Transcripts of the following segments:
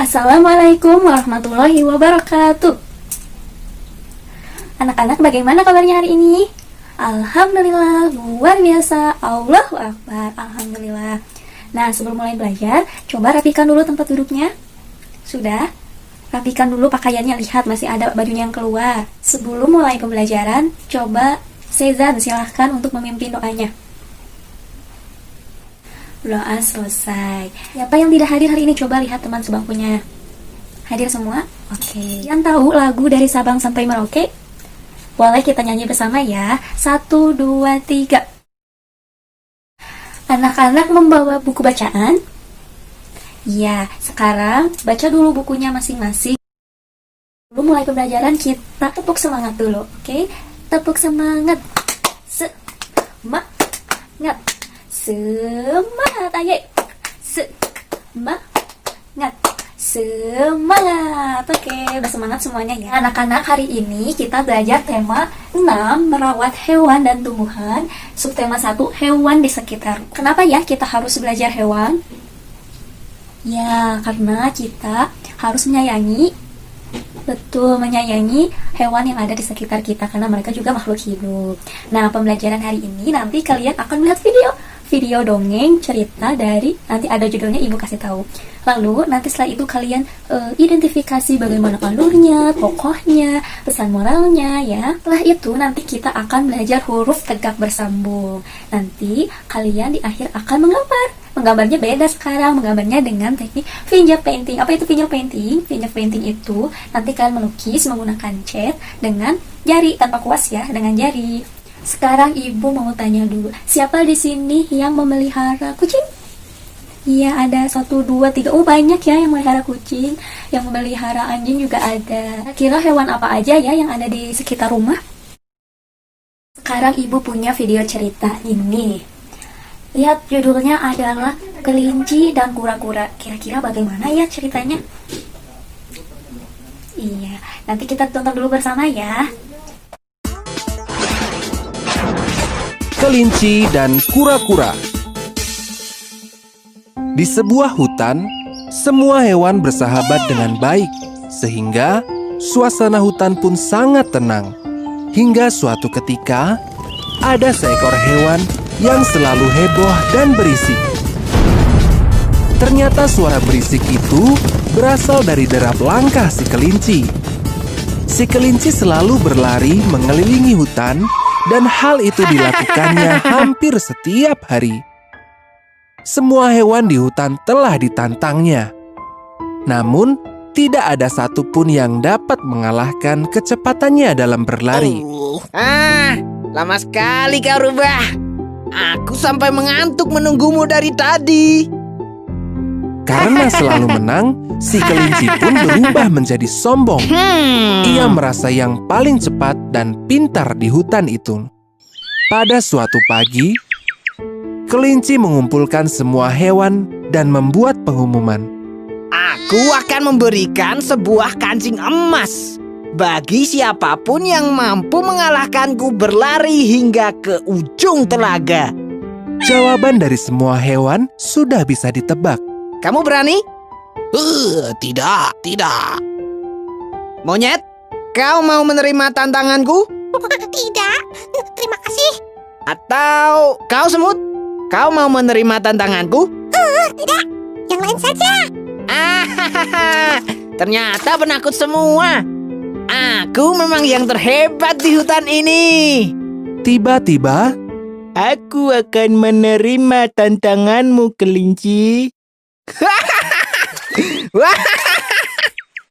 Assalamualaikum warahmatullahi wabarakatuh. Anak-anak, bagaimana kabarnya hari ini? Alhamdulillah, luar biasa. Allahu Akbar, Alhamdulillah. Nah, sebelum mulai belajar, coba rapikan dulu tempat duduknya. Sudah? Rapikan dulu pakaiannya, lihat masih ada bajunya yang keluar. Sebelum mulai pembelajaran, coba Sezan silahkan untuk memimpin doanya. Doa selesai. Siapa yang tidak hadir hari ini? Coba lihat teman sebangkunya. Hadir semua? Oke. Yang tahu lagu dari Sabang sampai Merauke? Boleh kita nyanyi bersama ya. 1, 2, 3. Anak-anak membawa buku bacaan? Ya, sekarang baca dulu bukunya masing-masing. Sebelum mulai pembelajaran, kita tepuk semangat dulu. Oke? Tepuk semangat. Semangat. Semangat, ayo. Semangat. Semangat. Oke, udah semangat semuanya ya. Anak-anak, hari ini kita belajar tema 6, merawat hewan dan tumbuhan. Subtema 1, hewan di sekitar. Kenapa ya kita harus belajar hewan? Ya, karena kita harus menyayangi, betul, menyayangi hewan yang ada di sekitar kita, karena mereka juga makhluk hidup. Nah, pembelajaran hari ini nanti kalian akan melihat video dongeng cerita dari, nanti ada judulnya, ibu kasih tahu. Lalu nanti setelah itu kalian identifikasi bagaimana alurnya, tokohnya, pesan moralnya ya. Setelah itu nanti kita akan belajar huruf tegak bersambung. Nanti kalian di akhir akan menggambar. Menggambarnya beda sekarang, menggambarnya dengan teknik finger painting. Apa itu finger painting? Finger painting itu nanti kalian melukis menggunakan cat dengan jari, tanpa kuas ya, dengan jari. Sekarang ibu mau tanya dulu, siapa di sini yang memelihara kucing? Iya, ada 1, 2, 3. Oh, banyak ya yang memelihara kucing, yang memelihara anjing juga ada. Kira hewan apa aja ya yang ada di sekitar rumah? Sekarang ibu punya video cerita ini. Lihat, judulnya adalah Kelinci dan Kura-Kura. Kira-kira bagaimana ya ceritanya? Iya, nanti kita tonton dulu bersama ya. Kelinci dan Kura-Kura. Di sebuah hutan, semua hewan bersahabat dengan baik, sehingga suasana hutan pun sangat tenang. Hingga suatu ketika, ada seekor hewan yang selalu heboh dan berisik. Ternyata suara berisik itu berasal dari derap langkah si kelinci. Si kelinci selalu berlari mengelilingi hutan, dan hal itu dilakukannya hampir setiap hari. Semua hewan di hutan telah ditantangnya. Namun, tidak ada satupun yang dapat mengalahkan kecepatannya dalam berlari. Lama sekali kau rubah. Aku sampai mengantuk menunggumu dari tadi. Karena selalu menang, si kelinci pun berubah menjadi sombong. Ia merasa yang paling cepat dan pintar di hutan itu. Pada suatu pagi, kelinci mengumpulkan semua hewan dan membuat pengumuman. Aku akan memberikan sebuah kancing emas bagi siapapun yang mampu mengalahkanku berlari hingga ke ujung telaga. Jawaban dari semua hewan sudah bisa ditebak. Kamu berani? Tidak. Monyet, kau mau menerima tantanganku? Tidak, terima kasih. Atau kau semut, kau mau menerima tantanganku? Tidak, yang lain saja. Ternyata penakut semua. Aku memang yang terhebat di hutan ini. Tiba-tiba, Aku akan menerima tantanganmu, kelinci.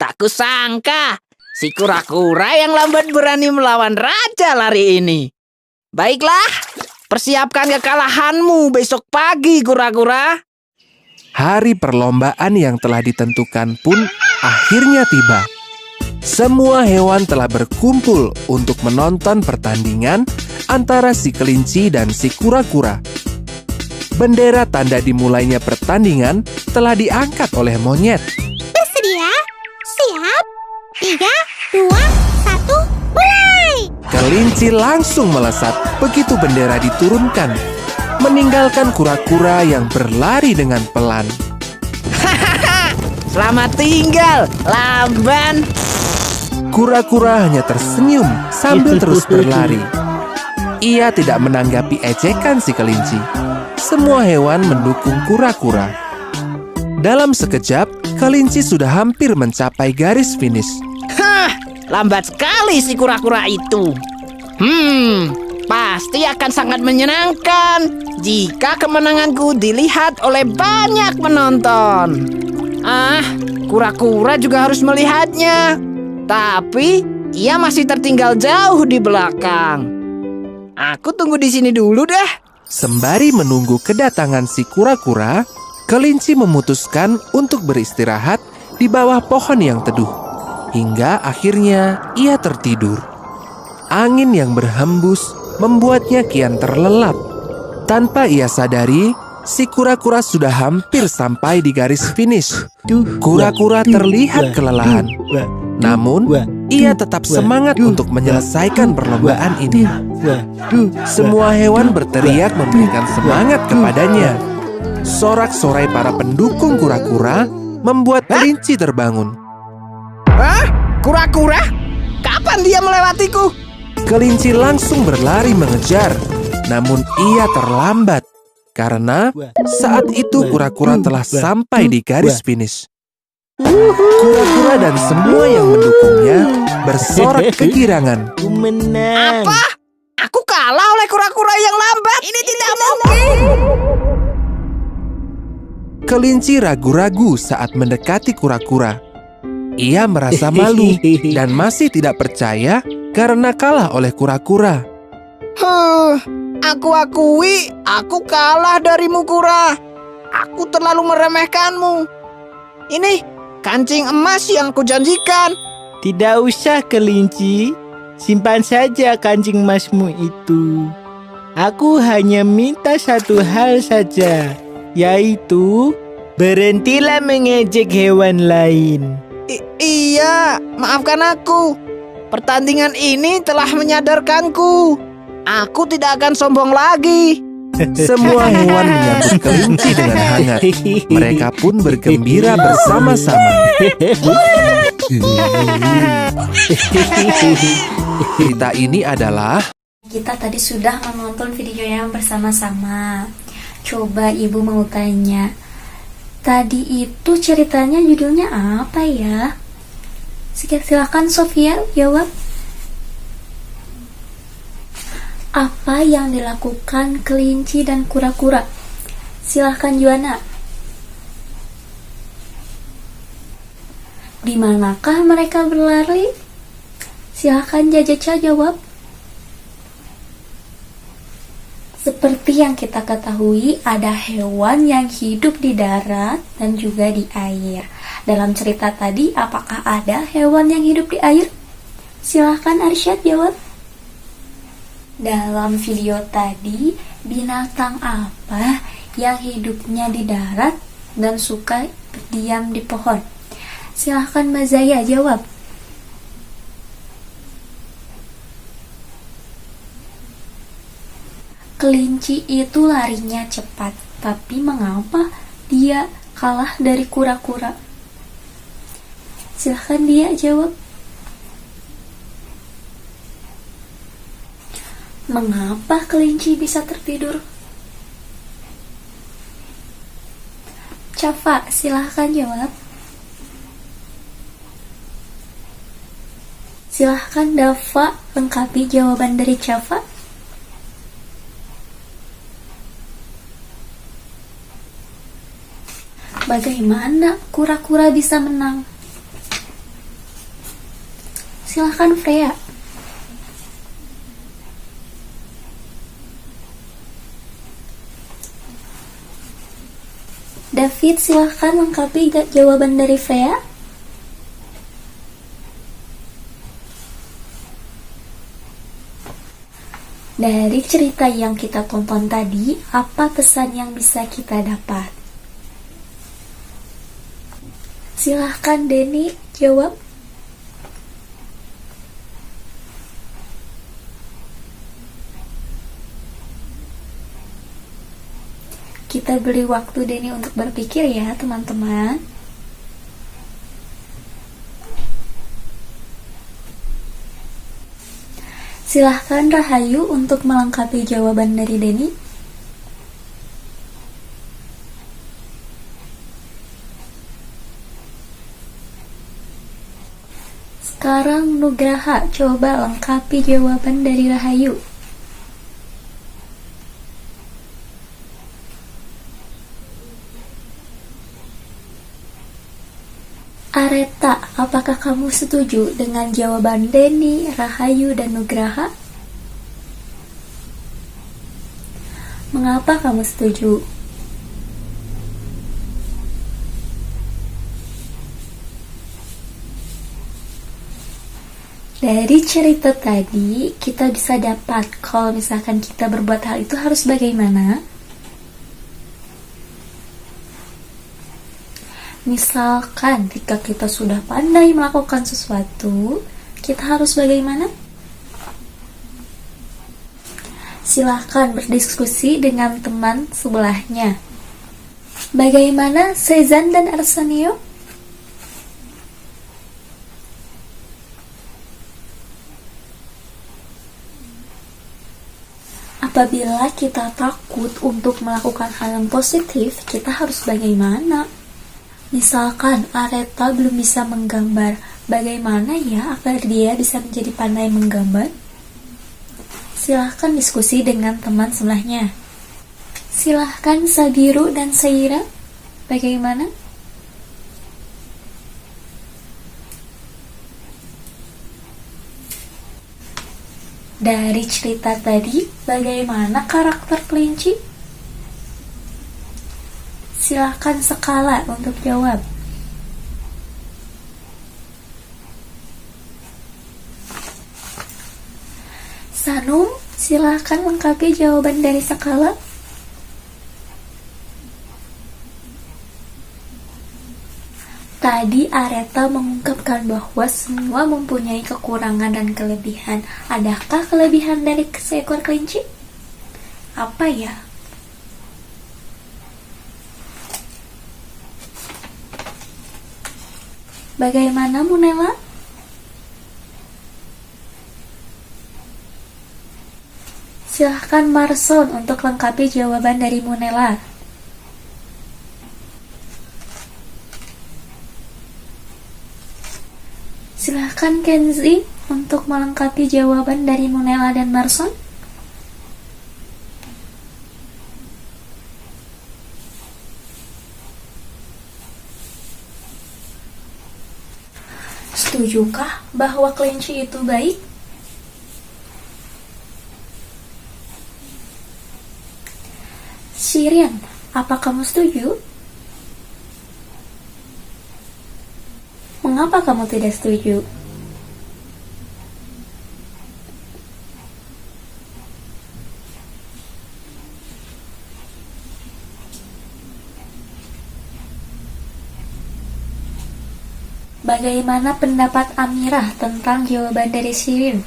Tak kusangka si kura-kura yang lambat berani melawan raja lari ini. Baiklah, persiapkan kekalahanmu besok pagi, kura-kura. hari perlombaan yang telah ditentukan pun akhirnya tiba. Semua hewan telah berkumpul untuk menonton pertandingan antara si kelinci dan si kura-kura. Bendera tanda dimulainya pertandingan telah diangkat oleh monyet. Bersedia? Siap? 3, 2, 1, mulai! Kelinci langsung melesat begitu bendera diturunkan, meninggalkan kura-kura yang berlari dengan pelan. Selamat tinggal, lamban. Kura-kura hanya tersenyum sambil terus berlari. Ia tidak menanggapi ejekan si kelinci. Semua hewan mendukung kura-kura. Dalam sekejap, kelinci sudah hampir mencapai garis finish. Hah, lambat sekali si kura-kura itu. Pasti akan sangat menyenangkan jika kemenanganku dilihat oleh banyak penonton. Kura-kura juga harus melihatnya. Tapi ia masih tertinggal jauh di belakang. Aku tunggu di sini dulu deh. Sembari menunggu kedatangan si kura-kura, kelinci memutuskan untuk beristirahat di bawah pohon yang teduh. Hingga akhirnya ia tertidur. Angin yang berhembus membuatnya kian terlelap. Tanpa ia sadari, si kura-kura sudah hampir sampai di garis finish. Kura-kura terlihat kelelahan. Namun, ia tetap semangat untuk menyelesaikan perlombaan ini. Semua hewan berteriak memberikan semangat kepadanya. Sorak-sorai para pendukung kura-kura membuat kelinci terbangun. Kura-kura? Kapan dia melewatiku? Kelinci langsung berlari mengejar. Namun ia terlambat. Karena saat itu kura-kura telah sampai di garis finish. Kura-kura dan semua yang mendukungnya bersorak kegirangan. Apa? Aku kalah oleh kura-kura yang lambat? Ini tidak mungkin. Kelinci ragu-ragu saat mendekati kura-kura. Ia merasa malu dan masih tidak percaya karena kalah oleh kura-kura. Aku akui, aku kalah darimu, kura. Aku terlalu meremehkanmu. Ini kancing emas yang kujanjikan. Tidak usah, kelinci. Simpan saja kancing emasmu itu. Aku hanya minta satu hal saja, yaitu berhentilah mengejek hewan lain. Iya, maafkan aku. Pertandingan ini telah menyadarkanku. Aku tidak akan sombong lagi. Semua hewan menyambut kelinci dengan hangat. Mereka pun bergembira bersama-sama. Cerita ini adalah Kita tadi sudah menonton videonya bersama-sama. Coba ibu mau tanya, tadi itu ceritanya judulnya apa ya? Silakan Sofia jawab. Apa yang dilakukan kelinci dan kura-kura? Silahkan Juana. Di manakah mereka berlari? Silahkan Jajaca jawab. Seperti yang kita ketahui, ada hewan yang hidup di darat dan juga di air. Dalam cerita tadi, apakah ada hewan yang hidup di air? Silahkan Arsyad jawab. Dalam video tadi, binatang apa yang hidupnya di darat dan suka berdiam di pohon? Silahkan Mazaya jawab. Kelinci itu larinya cepat, tapi mengapa dia kalah dari kura-kura? Silahkan dia jawab. Mengapa kelinci bisa tertidur? Cafa, silahkan jawab. Silahkan Dava lengkapi jawaban dari Cafa. Bagaimana kura-kura bisa menang? Silahkan Freya. David, silahkan lengkapi jawaban dari Freya. Dari cerita yang kita tonton tadi, apa pesan yang bisa kita dapat? Silahkan Denny jawab. Kita beri waktu Denny untuk berpikir ya teman-teman. Silahkan Rahayu untuk melengkapi jawaban dari Denny. Sekarang Nugraha, coba lengkapi jawaban dari Rahayu. Areta, apakah kamu setuju dengan jawaban Denny, Rahayu, dan Nugraha? Mengapa kamu setuju? Dari cerita tadi, kita bisa dapat kalau misalkan kita berbuat hal itu harus bagaimana? Misalkan jika kita sudah pandai melakukan sesuatu, kita harus bagaimana? Silahkan berdiskusi dengan teman sebelahnya. Bagaimana Sezan dan Arsenio? Apabila kita takut untuk melakukan hal yang positif, kita harus bagaimana? Misalkan Areta belum bisa menggambar, bagaimana ya agar dia bisa menjadi pandai menggambar? Silahkan diskusi dengan teman sebelahnya. Silahkan Sabiru dan Saira, bagaimana? Dari cerita tadi, bagaimana karakter kelinci? Silakan Skala untuk jawab. Sanum, silakan lengkapi jawaban dari Skala. Tadi Areta mengungkapkan bahwa semua mempunyai kekurangan dan kelebihan. Adakah kelebihan dari seekor kelinci? Apa ya? Bagaimana Munela? Silahkan Marson untuk lengkapi jawaban dari Munela. Silahkan Kenzi untuk melengkapi jawaban dari Munela dan Marson. Setujukah bahwa kelinci itu baik? Shirian, apa kamu setuju? Mengapa kamu tidak setuju? Bagaimana pendapat Amirah tentang jawaban dari Shirin?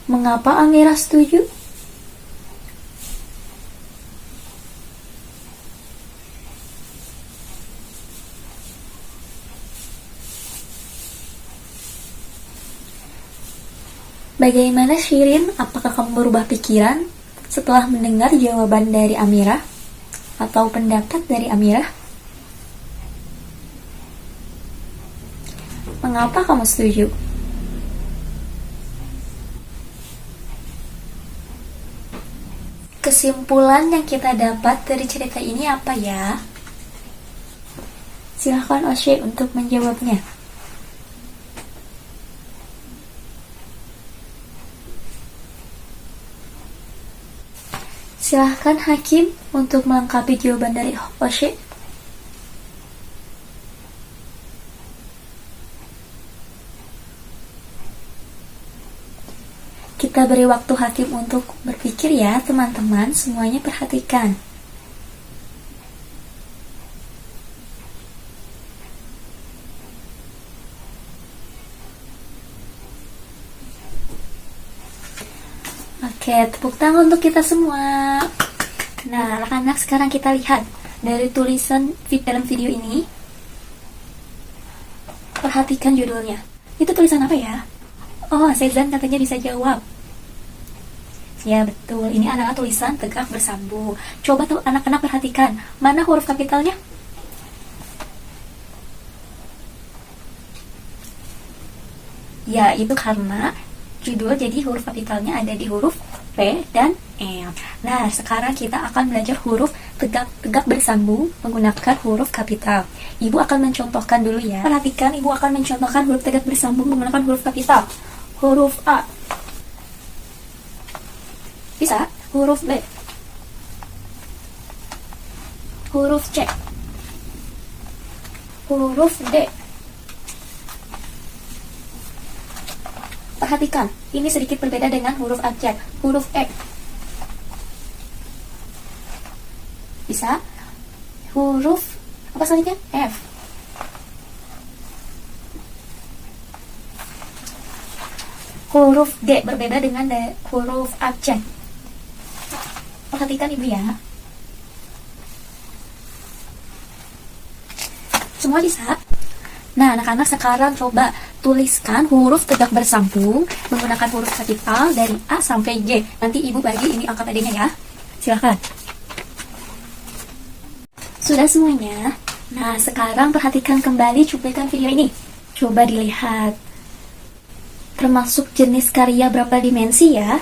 Mengapa Amirah setuju? Bagaimana Shirin? Apakah kamu berubah pikiran setelah mendengar jawaban dari Amirah? Atau pendapat dari Amirah? Mengapa kamu setuju? Kesimpulan yang kita dapat dari cerita ini apa ya? Silahkan Oshe untuk menjawabnya. Silahkan Hakim untuk melengkapi jawaban dari Oshe. Kita beri waktu Hakim untuk berpikir ya teman-teman, semuanya perhatikan. Oke, tepuk tangan untuk kita semua. Nah, anak-anak, sekarang kita lihat dari tulisan dalam video ini. Perhatikan judulnya. Itu tulisan apa ya? Oh, Sezan katanya bisa jawab. Ya betul, ini adalah tulisan tegak bersambung. Coba tuh anak-anak perhatikan, mana huruf kapitalnya? Ya, itu karena judul jadi huruf kapitalnya ada di huruf P dan M. Nah, sekarang kita akan belajar huruf tegak bersambung menggunakan huruf kapital. Ibu akan mencontohkan dulu ya. Perhatikan, Ibu akan mencontohkan huruf tegak bersambung menggunakan huruf kapital. Huruf A. Bisa? Huruf B. Huruf C. Huruf D. Perhatikan, ini sedikit berbeda dengan huruf abjad. Huruf E. Bisa? Huruf apa selanjutnya? F. Huruf G berbeda dengan huruf abjad. Perhatikan Ibu ya. Semua bisa? Nah, anak-anak sekarang coba tuliskan huruf tegak bersambung menggunakan huruf kapital dari A sampai G. Nanti Ibu bagi ini angka tadinya ya. Silakan. Sudah semuanya? Nah, sekarang perhatikan kembali cuplikan video ini. Coba dilihat. Termasuk jenis karya berapa dimensi ya?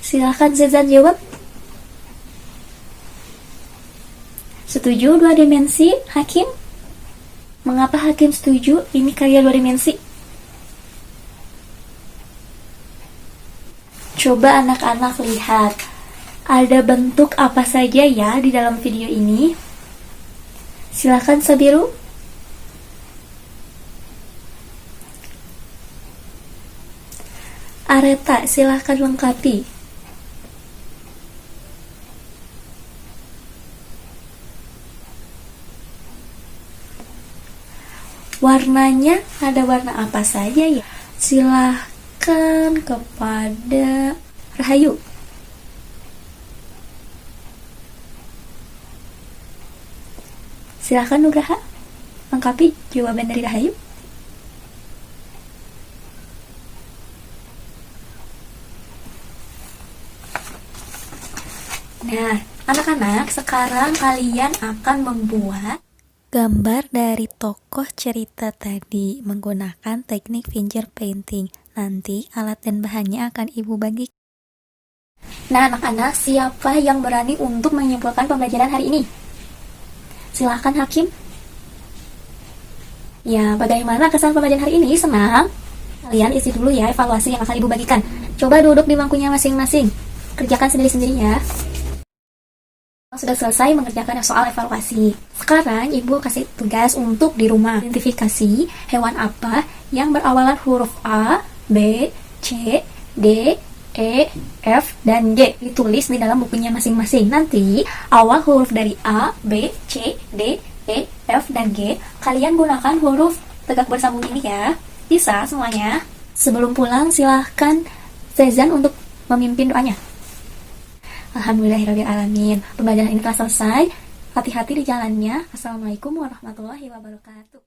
Silakan Zezan jawab. Setuju 2 dimensi, Hakim? Mengapa Hakim setuju ini karya 2 dimensi? Coba anak-anak lihat. Ada bentuk apa saja ya di dalam video ini? Silakan Sabiru. Areta, silakan lengkapi. Warnanya ada warna apa saja ya? Silahkan kepada Rahayu. Silahkan Nugraha, lengkapi jawaban dari Rahayu. Nah, anak-anak, sekarang kalian akan membuat gambar dari tokoh cerita tadi menggunakan teknik finger painting. Nanti alat dan bahannya akan Ibu bagi. Nah, anak-anak, siapa yang berani untuk menyimpulkan pembelajaran hari ini? Silahkan Hakim. Ya, bagaimana kesan pembelajaran hari ini? Senang? Kalian isi dulu ya evaluasi yang akan Ibu bagikan. Coba duduk di bangkunya masing-masing. Kerjakan sendiri-sendiri ya. Sudah selesai mengerjakan soal evaluasi. Sekarang Ibu kasih tugas untuk di rumah. Identifikasi hewan apa yang berawalan huruf A, B, C, D, E, F, dan G. Ditulis di dalam bukunya masing-masing. Nanti awal huruf dari A, B, C, D, E, F, dan G kalian gunakan huruf tegak bersambung ini ya. Bisa semuanya? Sebelum pulang silahkan Zezan untuk memimpin doanya. Alhamdulillahirrahmanirrahim. Pembelajaran ini telah selesai. Hati-hati di jalannya. Assalamualaikum warahmatullahi wabarakatuh.